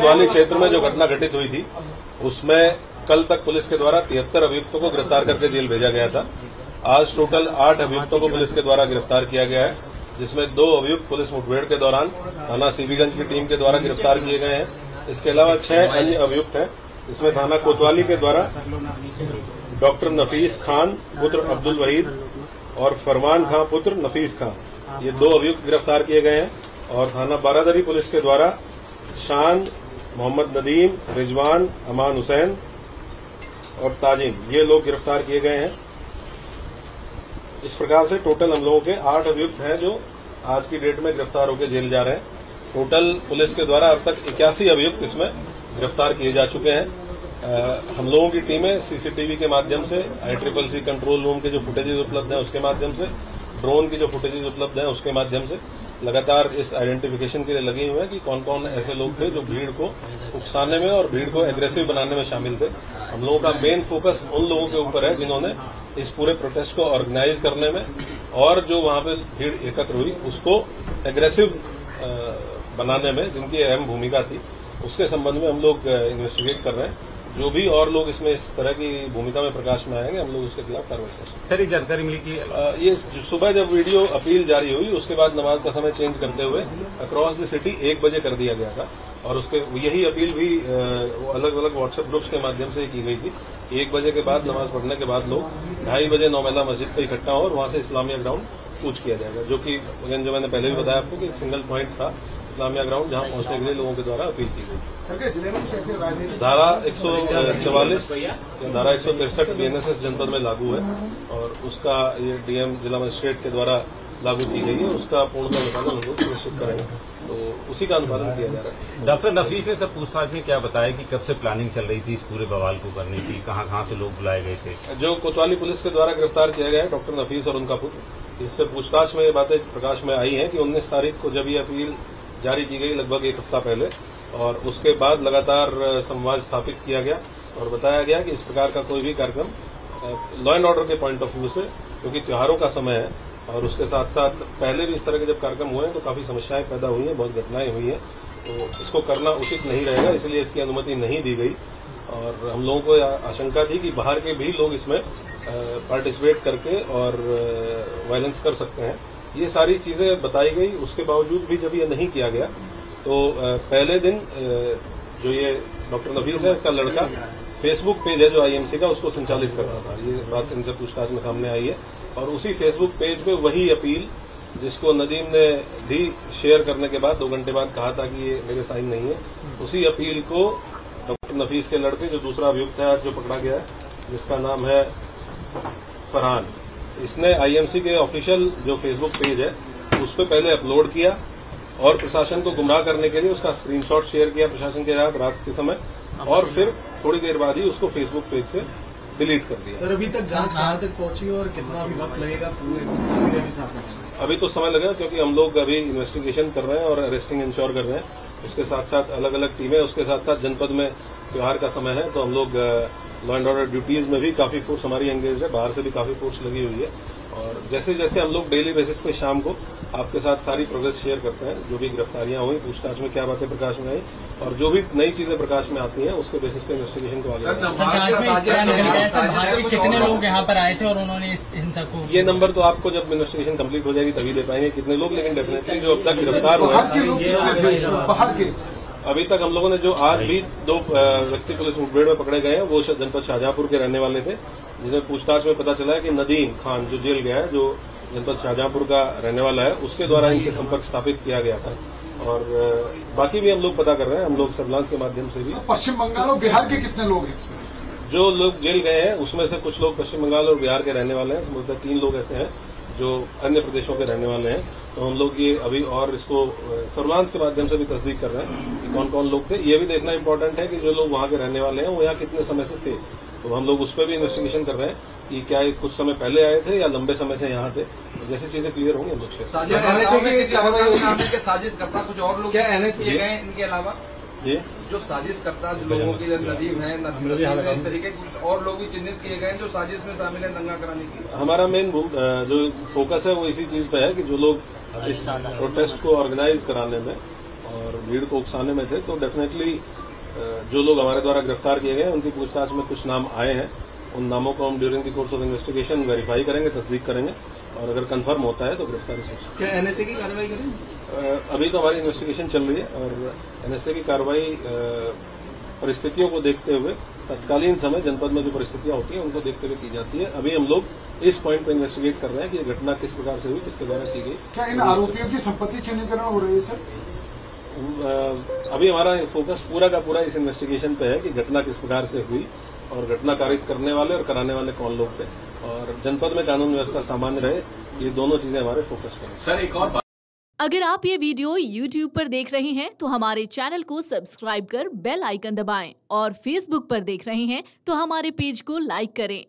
कोतवाली क्षेत्र में जो घटना घटित हुई थी उसमें कल तक पुलिस के द्वारा 73 अभियुक्तों को गिरफ्तार करके जेल भेजा गया था। आज टोटल 8 अभियुक्तों को पुलिस के द्वारा गिरफ्तार किया गया है, जिसमें 2 अभियुक्त पुलिस मुठभेड़ के दौरान थाना सीबीगंज की टीम के द्वारा गिरफ्तार किए गए हैं। इसके अलावा 6 अन्य अभियुक्त हैं, इसमें थाना कोतवाली के द्वारा डॉक्टर नफीस खान पुत्र अब्दुल वहीद और फरमान खां पुत्र नफीस खां, ये 2 अभियुक्त गिरफ्तार किए गए हैं। और थाना बारादरी पुलिस के द्वारा शान, मोहम्मद नदीम, रिजवान, अमान हुसैन और ताजिम, ये लोग गिरफ्तार किए गए हैं। इस प्रकार से टोटल हम लोगों के 8 अभियुक्त हैं जो आज की डेट में गिरफ्तार होकर जेल जा रहे हैं। टोटल पुलिस के द्वारा अब तक 81 अभियुक्त इसमें गिरफ्तार किए जा चुके हैं। हम लोगों की टीमें सीसीटीवी के माध्यम से, ICCC कंट्रोल रूम के जो फुटेजेज उपलब्ध हैं उसके माध्यम से, ड्रोन की जो फुटेजेज उपलब्ध हैं उसके माध्यम से लगातार इस आइडेंटिफिकेशन के लिए लगे हुए हैं कि कौन कौन ऐसे लोग थे जो भीड़ को उकसाने में और भीड़ को एग्रेसिव बनाने में शामिल थे। हम लोगों का मेन फोकस उन लोगों के ऊपर है जिन्होंने इस पूरे प्रोटेस्ट को ऑर्गेनाइज करने में और जो वहां पे भीड़ एकत्र हुई उसको एग्रेसिव बनाने में जिनकी अहम भूमिका थी, उसके संबंध में हम लोग इन्वेस्टिगेट कर रहे हैं। जो भी और लोग इसमें इस तरह की भूमिका में प्रकाश में आएंगे हम लोग उसके खिलाफ कार्रवाई करेंगे। सर, ये जानकारी मिली कि ये सुबह जब वीडियो अपील जारी हुई उसके बाद नमाज का समय चेंज करते हुए अक्रॉस द सिटी 1 बजे कर दिया गया था और उसके यही अपील भी अलग अलग व्हाट्सएप ग्रुप्स के माध्यम से की गई थी। 1 बजे के बाद नमाज पढ़ने के बाद लोग 2:30 बजे नौमेला मस्जिद पर इकट्ठा हो और वहां से इस्लामिया ग्राउंड कूच किया जाएगा, जो कि जो मैंने पहले भी बताया आपको कि सिंगल पॉइंट था इस्लामिया ग्राउंड, जहां पहुंचने के लिए लोगों के द्वारा अपील की गई। धारा 144 या धारा 163 BNSS जनपद में लागू है और उसका ये DM जिला मजिस्ट्रेट के द्वारा लागू की गई है, उसका पूर्णतः अनुपालन हम लोग सुनिश्चित करेंगे, तो उसी का अनुपालन किया जा रहा है। डॉक्टर नफीस ने सब पूछताछ में क्या बताया कि कब से प्लानिंग चल रही थी इस पूरे बवाल को करने की, कहां से लोग बुलाए गए थे? जो कोतवाली पुलिस के द्वारा गिरफ्तार किया गया है डॉक्टर नफीस और उनका पुत्र, इससे पूछताछ में ये बातें प्रकाश में आई हैं कि 19 तारीख को जब ये अपील जारी की गई लगभग 1 हफ्ता पहले, और उसके बाद लगातार संवाद स्थापित किया गया और बताया गया कि इस प्रकार का कोई भी कार्यक्रम लॉ एंड ऑर्डर के पॉइंट ऑफ व्यू से, क्योंकि त्योहारों का समय है और उसके साथ साथ पहले भी इस तरह के जब कार्यक्रम हुए हैं तो काफी समस्याएं पैदा हुई हैं, बहुत घटनाएं हुई हैं, तो इसको करना उचित नहीं रहेगा, इसलिए इसकी अनुमति नहीं दी गई। और हम लोगों को आशंका थी कि बाहर के भी लोग इसमें पार्टिसिपेट करके और वायलेंस कर सकते हैं, ये सारी चीजें बताई गई। उसके बावजूद भी जब ये नहीं किया गया तो पहले दिन जो ये डॉक्टर नफीस है, इसका लड़का फेसबुक पेज है जो IMC का, उसको संचालित कर रहा था। ये बात इनसे पूछताछ में सामने आई है और उसी फेसबुक पेज पे वही अपील जिसको नदीम ने भी शेयर करने के बाद 2 घंटे बाद कहा था कि ये मेरे साइन नहीं है, उसी अपील को डॉक्टर नफीस के लड़के जो दूसरा अभियुक्त है आज जो पकड़ा गया है, जिसका नाम है फरहान, इसने IMC के ऑफिशियल जो फेसबुक पेज है उस पर पहले अपलोड किया और प्रशासन को गुमराह करने के लिए उसका स्क्रीनशॉट शेयर किया प्रशासन के साथ रात के समय, और फिर थोड़ी देर बाद ही उसको फेसबुक पेज से डिलीट कर दिया। सर, अभी तक जांच कहां तक पहुंची और कितना अभी वक्त लगेगा पूरे तस्वीरें भी साफ होने? अभी तो समय लगेगा क्योंकि हम लोग अभी इन्वेस्टिगेशन कर रहे हैं और अरेस्टिंग इंश्योर कर रहे हैं। उसके साथ साथ अलग अलग टीमें, उसके साथ साथ जनपद में त्योहार का समय है तो हम लोग लॉ एंड ऑर्डर ड्यूटीज में भी काफी फोर्स हमारी एंगेज है, बाहर से भी काफी फोर्स लगी हुई है। और जैसे जैसे हम लोग डेली बेसिस पे शाम को आपके साथ सारी प्रोग्रेस शेयर करते हैं, जो भी गिरफ्तारियां हुई, पूछताछ में क्या बातें प्रकाश में आई और जो भी नई चीजें प्रकाश में आती हैं उसके बेसिस पे इन्वेस्टिगेशन को आगे कितने लोग यहाँ पर आए थे और उन्होंने हिंसा को, ये नंबर तो आपको जब इन्वेस्टिगेशन कंप्लीट हो जाएगी तभी दे पाएंगे कितने लोग, लेकिन डेफिनेटली जो अब तक गिरफ्तार हुए अभी तक हम लोगों ने जो आज भी 2 व्यक्ति पुलिस मुठभेड़ में पकड़े गए हैं वो जनपद शाहजहांपुर के रहने वाले थे, जिसमें पूछताछ में पता चला है कि नदीम खान जो जेल गया है, जो जनपद शाहजहांपुर का रहने वाला है, उसके द्वारा इनसे संपर्क स्थापित किया गया था। और बाकी भी हम लोग पता कर रहे हैं, हम लोग सर्विलांस के माध्यम से भी। पश्चिम बंगाल और बिहार के कितने लोग हैं इसमें? जो लोग जेल गए हैं उसमें से कुछ लोग पश्चिम बंगाल और बिहार के रहने वाले हैं, संभवतः 3 लोग ऐसे हैं जो अन्य प्रदेशों के रहने वाले हैं। तो हम लोग ये अभी और इसको सर्विलांस के माध्यम से भी तस्दीक कर रहे हैं कि कौन कौन लोग थे। ये भी देखना इम्पोर्टेंट है कि जो लोग वहां के रहने वाले हैं वो यहाँ कितने समय से थे, तो हम लोग उस पर भी इन्वेस्टिगेशन कर रहे हैं कि क्या ये कुछ समय पहले आए थे या लंबे समय से यहाँ थे। जैसी चीजें क्लियर होंगी हम लोग से। साजिश करता कुछ और लोग क्या NS किए गए इनके अलावा? ये जो साजिश करता जो लोगों की नदीम है, इस तरीके कुछ और लोग भी चिन्हित किए गए जो साजिश में शामिल है दंगा कराने की। हमारा मेन जो फोकस है वो इसी चीज पे है कि जो लोग इस प्रोटेस्ट को ऑर्गेनाइज कराने में और भीड़ को उकसाने में थे। तो डेफिनेटली जो लोग हमारे द्वारा गिरफ्तार किए गए हैं उनकी पूछताछ में कुछ नाम आए हैं। उन नामों को हम during the course of investigation verify करेंगे, तस्दीक करेंगे और अगर कंफर्म होता है तो गिरफ्तारी हो सकती है। क्या एनएसए की कार्रवाई करेंगे? अभी तो हमारी इन्वेस्टिगेशन चल रही है और एनएसए की कार्रवाई परिस्थितियों को देखते हुए तत्कालीन समय जनपद में जो परिस्थितियां होती हैं उनको देखते हुए की जाती है। अभी हम लोग इस पॉइंट पर इन्वेस्टिगेट कर रहे हैं कि ये घटना किस प्रकार से हुई, किसके द्वारा की गई। क्या इन आरोपियों की संपत्ति चिन्हीकरण हो रही है सर? अभी हमारा फोकस पूरा का पूरा इस इन्वेस्टिगेशन पे है कि घटना किस प्रकार से हुई और घटना कारित करने वाले और कराने वाले कौन लोग थे और जनपद में कानून व्यवस्था सामान्य रहे, ये दोनों चीजें हमारे फोकस पर हैं। सर एक और अगर आप ये वीडियो YouTube पर देख रहे हैं तो हमारे चैनल को सब्सक्राइब कर बेल आइकन दबाएं और Facebook पर देख रहे हैं तो हमारे पेज को लाइक करें।